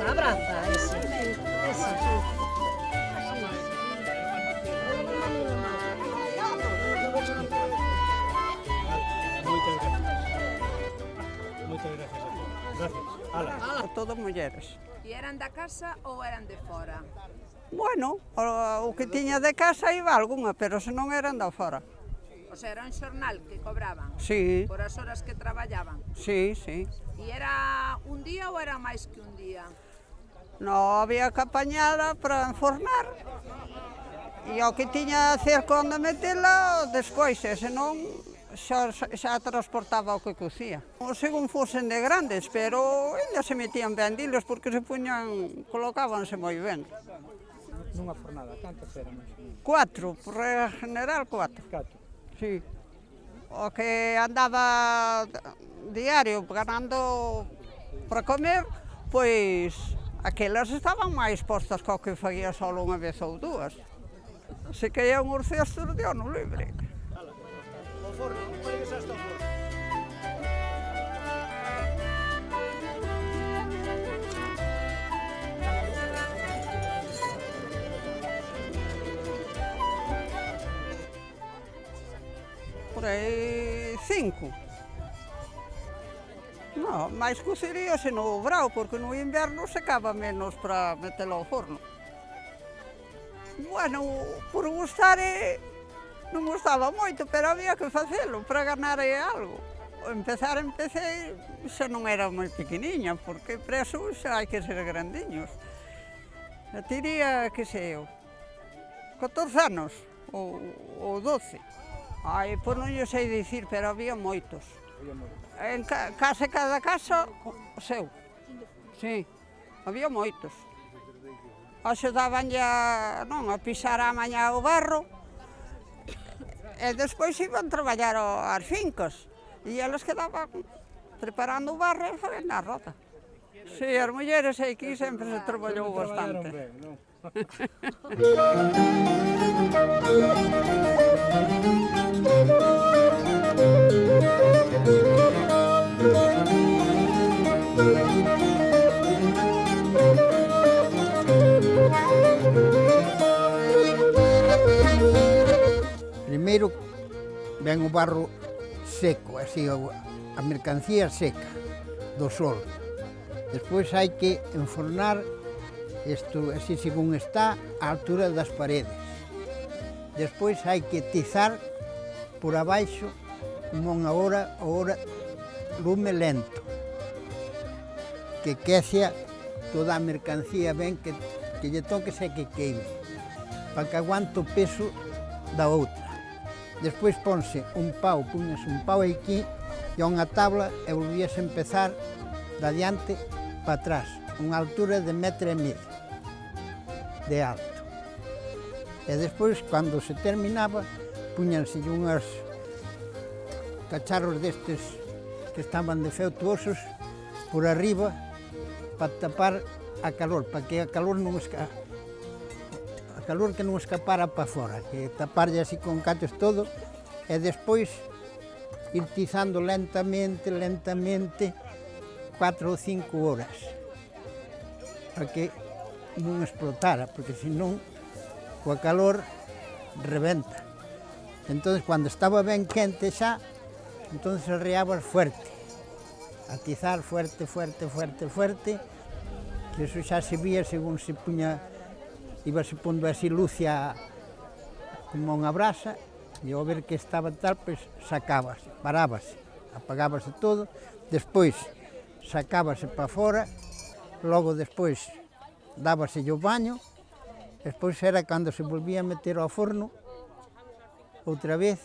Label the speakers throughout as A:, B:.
A: Abraza, ese.
B: Moitas gracias a todos. Gracias. Ala.
C: Todas mulleres.
D: E eran da casa ou eran de fora?
C: Bueno, o que tiña de casa iba algunha, pero se non eran da fora.
D: O sea, era un xornal que cobraban?
C: Sí.
D: Por as horas que traballaban?
C: Sí, sí.
D: E era un día ou era máis que un día?
C: Non había que apañala para enfornar. E o que tiña cerca onde metela, despois, e senón xa transportaba o que cocía. Según fosen de grandes, pero ainda se metían ben dilos porque se puñan, colocábanse moi ben.
B: Nunha fornada, cantas eran?
C: 4, por general 4.
B: 4.
C: Sí. O que andaba diario ganando para comer, pois aquelas estaban máis postas co que faía só unha vez ou dúas. Se caían os cestos de ano libre.
B: O forno, non podes hasta o forno.
C: Por aí 5. Non, máis coceríase no brao, porque no inverno secaba menos para metelo ao forno. Bueno, por gustar non gustaba moito, pero había que facelo para ganar algo. Empecé, xa non era moi pequeniña, porque preso xa hai que ser grandiños. Tiría, que sei eu, 14 anos ou 12. Ai, pois non lle sei dicir, pero había moitos. En cada casa, o seu. Sí, había moitos. Axudabanlle a pisar a mañá o barro e despois iban traballar as fincas e elas quedaban preparando o barro e facendo a rota. Si, as mulleres aquí sempre se traballou bastante.
E: Primeiro ven o barro seco, así a mercancía seca do sol. Despois hai que enfornar isto así según está a altura das paredes. Despois hai que tizar por abaixo como unha hora lume lento, que quecia toda a mercancía ben, que lle toques e que queime, para que aguante o peso da outra. Despois ponse un pau, puñase un pau aquí e a unha tabla e volvías a empezar de adiante para atrás, unha altura de 1,5 m de alto. E despois, cando se terminaba, puñanse unhas cacharros destes que estaban defectuosos por arriba para tapar a calor, para que a calor que non escapara para fora, que taparlle así con cates todo e despois ir tizando lentamente 4 ou 5 horas para que non explotara, porque senón coa calor rebenta. Entón, cando estaba ben quente xa, entón arreabas fuerte atizar fuerte, fuerte, fuerte, fuerte, que eso xa se vía según se puña, íbase pondo así lucia como unha brasa, e ao ver que estaba tal, pois sacábase, parábase, apagábase todo, despois sacábase para fora, logo despois dábase o baño, despois era cando se volvía a meter ao forno, outra vez,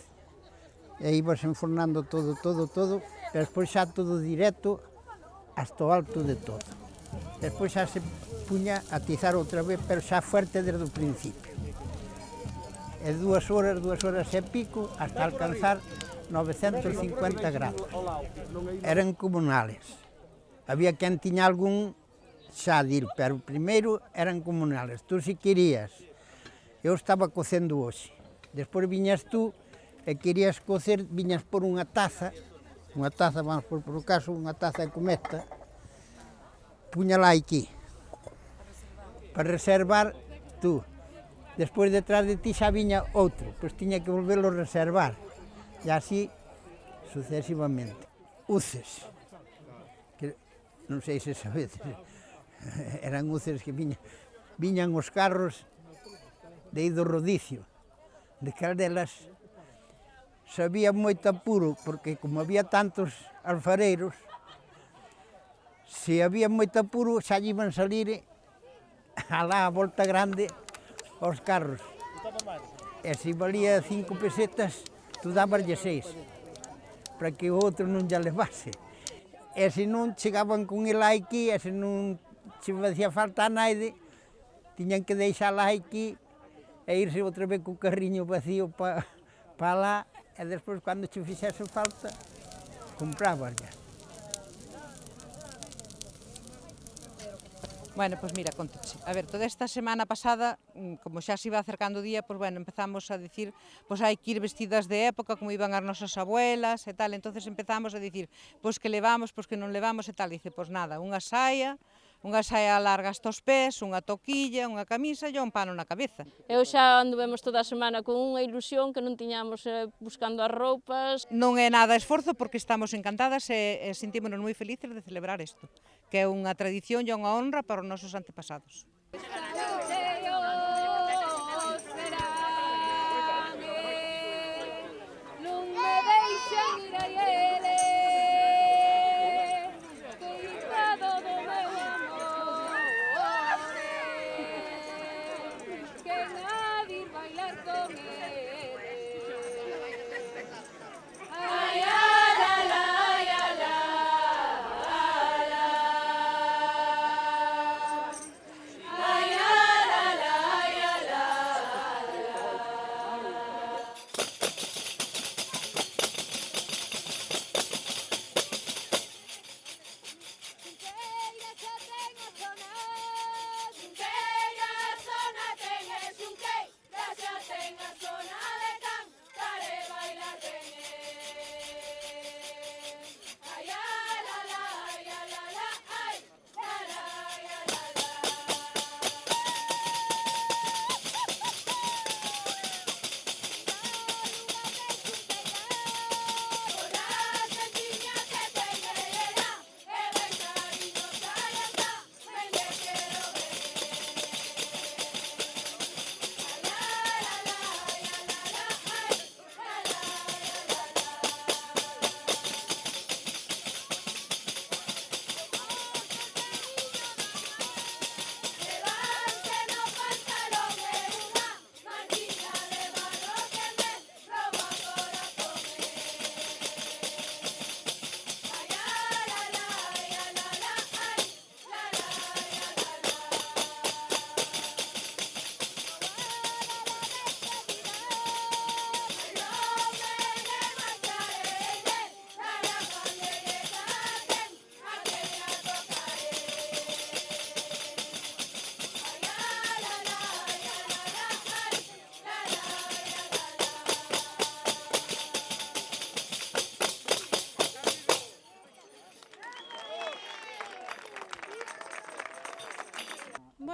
E: e ibas enfornando todo, pero despois xa todo directo hasta o alto de todo. Despois xa se puña a atizar outra vez, pero xa fuerte desde o principio. E 2 horas e pico, hasta alcanzar 950 grados. Eran comunales. Había quen tiña algún xa dir, pero primeiro eran comunales. Tú si querías, eu estaba cocendo hoxe, despois viñas tú e querías cocer, viñas por unha taza, vamos por o caso, unha taza de cometa, puñala aquí, para reservar tú. Despois detrás de ti xa viña outro, pois tiña que volverlo a reservar, e así sucesivamente. Uces, que non sei se sabedes, eran uces que viñan os carros de aí do rodicio, de Caldelas. Sabía moito apuro, porque como había tantos alfareiros, se había moito apuro, xa iban salir alá a volta grande aos carros. E se valía 5 pesetas, tú dabaslle 6, para que o outro non lle levase. E se non chegaban con el aquí, e se non se facía falta a naide, tiñan que deixala aquí e irse outra vez co carriño vacío para lá, e despois, cando che fixese falta, comprabaslle.
A: Bueno, pois mira, contoche. A ver, toda esta semana pasada, como xa se iba acercando o día, pois bueno, empezamos a dicir, pois hai que ir vestidas de época, como iban as nosas abuelas e tal, entonces empezamos a dicir, pois que levamos, pois que non levamos e tal, dice, pois nada, unha saia larga hasta os pés, unha toquilla, unha camisa e un pano na cabeza.
F: Eu xa anduvemos toda a semana con unha ilusión que non tiñamos buscando as roupas.
A: Non é nada esforzo porque estamos encantadas e sentímonos moi felices de celebrar isto, que é unha tradición e unha honra para os nosos antepasados.
G: Ay,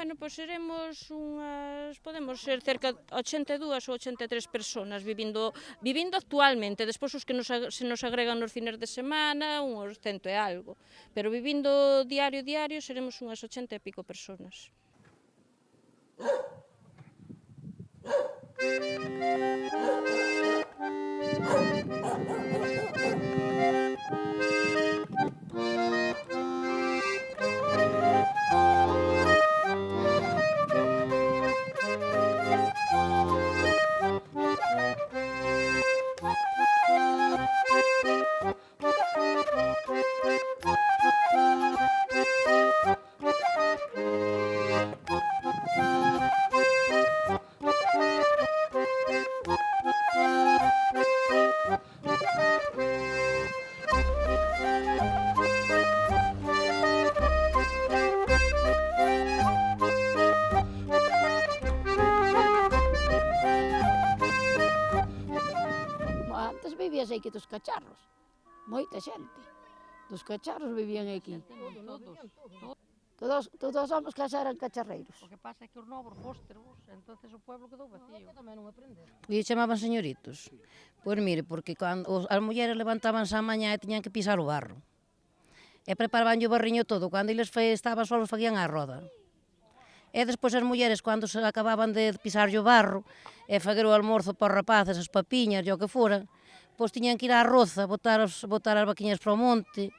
F: Bueno, pois seremos podemos ser cerca de 82 ou 83 personas vivindo actualmente, despois os que se nos agregan nos fines de semana, uns 100 e algo, pero vivindo diario seremos unhas 80 e pico personas.
G: Antes vivías aquí dos cacharros, moita xente. Dos cacharros vivían aquí. Todos os homens casa eran cacharreiros.
H: O que pasa é que os novos fóstervos, entonces o pueblo quedou vacío. Tamén non aprender.
I: E chamaban señoritos? Pois mire, porque cando as mulleres levantabanse á mañá e tiñan que pisar o barro. E preparaban o barriño todo, cando eles estaban solos facían a roda. E despois as mulleres, cando se acababan de pisar o barro, e fazer o almorzo para os rapaces, as papiñas e o que fora, pois tiñan que ir á roza, botar as vaquiñas para o monte,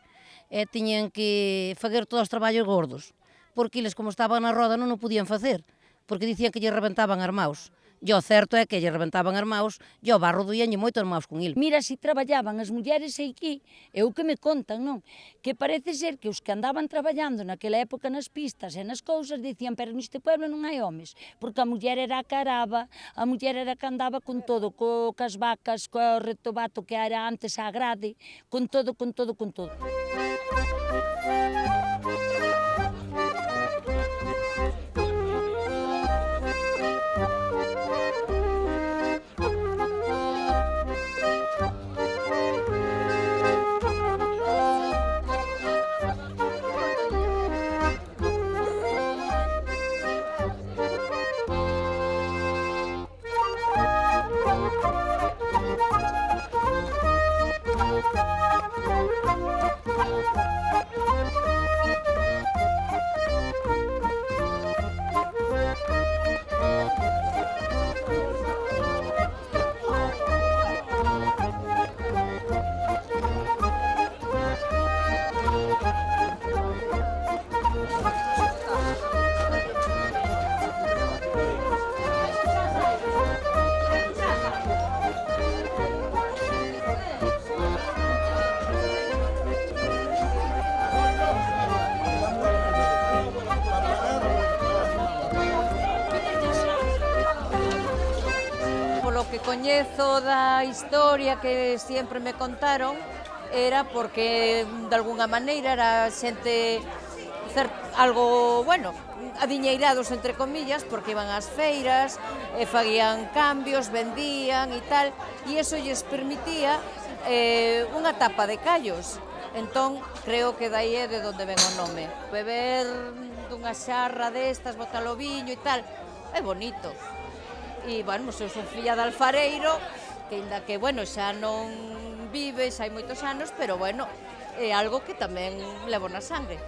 I: e tiñan que fazer todos os traballos gordos, porque eles, como estaban na roda, non o podían facer, porque dicían que lle reventaban as maus. E o certo é que lle reventaban as maus e o barro doíanlle moito as maus con il.
G: Mira, si traballaban as mulleres aquí, é o que me contan, non? Que parece ser que os que andaban traballando naquela época nas pistas e nas cousas dicían, pero neste pueblo non hai homes, porque a muller era a que araba, a muller era que andaba con todo, cas vacas, co retobato que era antes a grade, con todo.
H: Que coñezo da historia que sempre me contaron era porque de alguna maneira era xente algo, bueno, adiñeirados entre comillas, porque iban ás feiras e faguían cambios, vendían e tal, e iso lles permitía unha tapa de callos. Entón, creo que dai é de onde ven o nome. Beber dunha xarra destas, botar o viño e tal, é bonito. E, bueno, eu son filla de alfareiro, que ainda que, bueno, xa non vive, xa hai moitos anos, pero, bueno, é algo que tamén levo na sangre.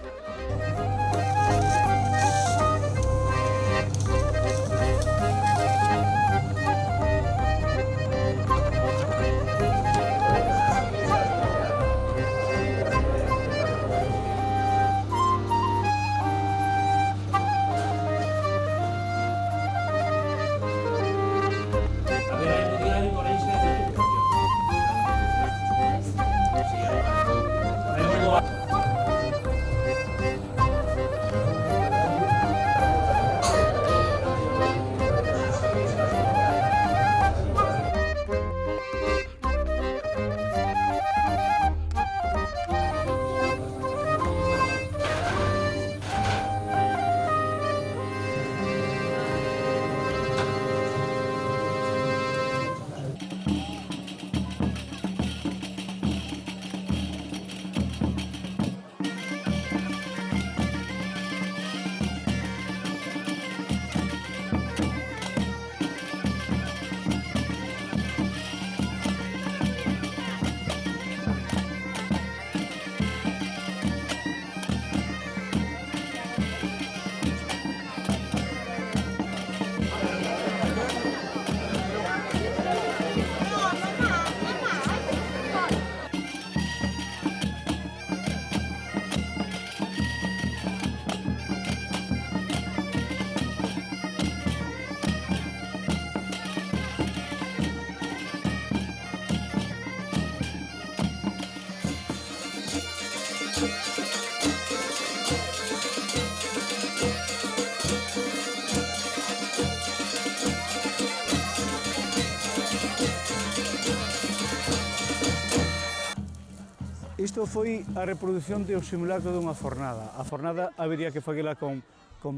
B: Isto foi a reproducción do simulacro dunha fornada. A fornada habería que facela con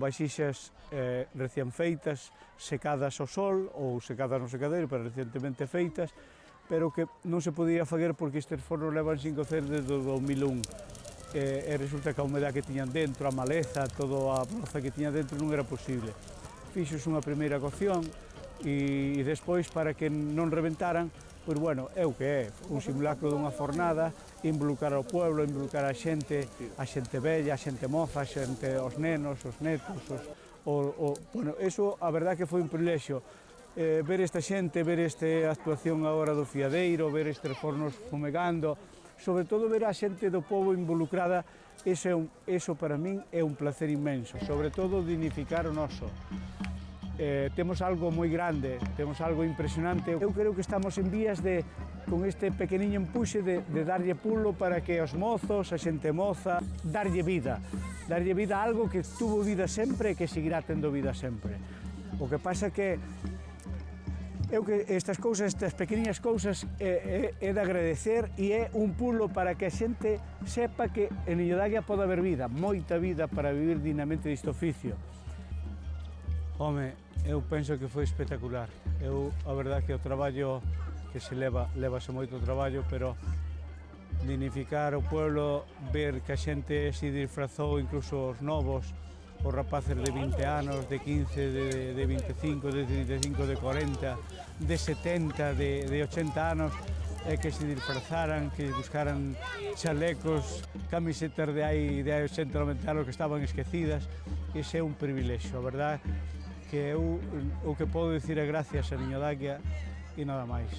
B: baixixas recién feitas, secadas ao sol ou secadas no secadeiro, pero recientemente feitas, pero que non se podía facer porque estes fornos levan sin cocer desde o 2001. E resulta que a humedade que tiñan dentro, a maleza, toda a broza que tiñan dentro non era posible. Fixos unha primeira cocción e despois, para que non reventaran, pois bueno, é o que é, un simulacro dunha fornada, involucrar ao pueblo, involucrar a xente bella, a xente moza, os nenos, os netos, bueno, eso a verdade que foi un privilexio, ver esta xente, ver esta actuación agora do fiadeiro, ver estes fornos fumegando, sobre todo ver a xente do povo involucrada, eso para min é un placer inmenso, sobre todo dignificar o noso. Temos algo moi grande, temos algo impresionante. Eu creo que estamos en vías de, con este pequeniño empuxe, de darlle pulo para que os mozos, a xente moza, darlle vida a algo que tuvo vida sempre e que seguirá tendo vida sempre. O que pasa que eu que estas cousas, estas pequeniñas cousas é de agradecer e é un pulo para que a xente sepa que en Niño de Águia pode haber vida, moita vida para vivir dignamente deste oficio. Home, eu penso que foi espectacular. A verdade que o traballo que se levase moito traballo, pero dignificar o pueblo, ver que a xente se disfrazou, incluso os novos, os rapaces de 20 anos, de 15, de 25, de 35, de 40, de 70, de 80 anos, que se disfrazaran, que buscaran chalecos, camisetas de hai 80, 90 anos que estaban esquecidas. Ese é un privilexio, a verdade que eu o que podo dicir é gracias a Niño de Águia e nada máis.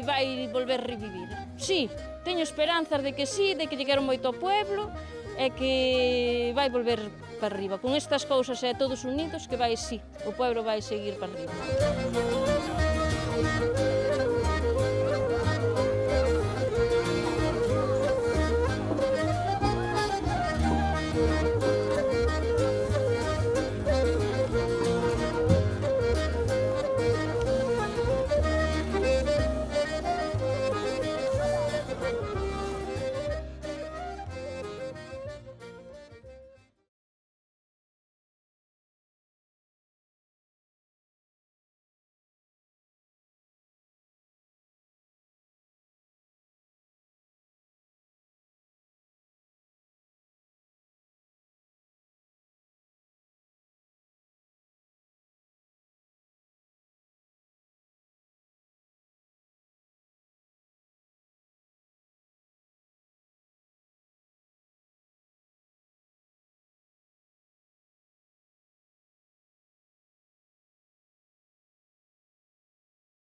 F: Vai volver revivir. Sí, teño esperanzas de que sí, de que lle quero moito ao pueblo e que vai volver para arriba. Con estas cousas e todos unidos que vai, sí, o pueblo vai seguir para arriba.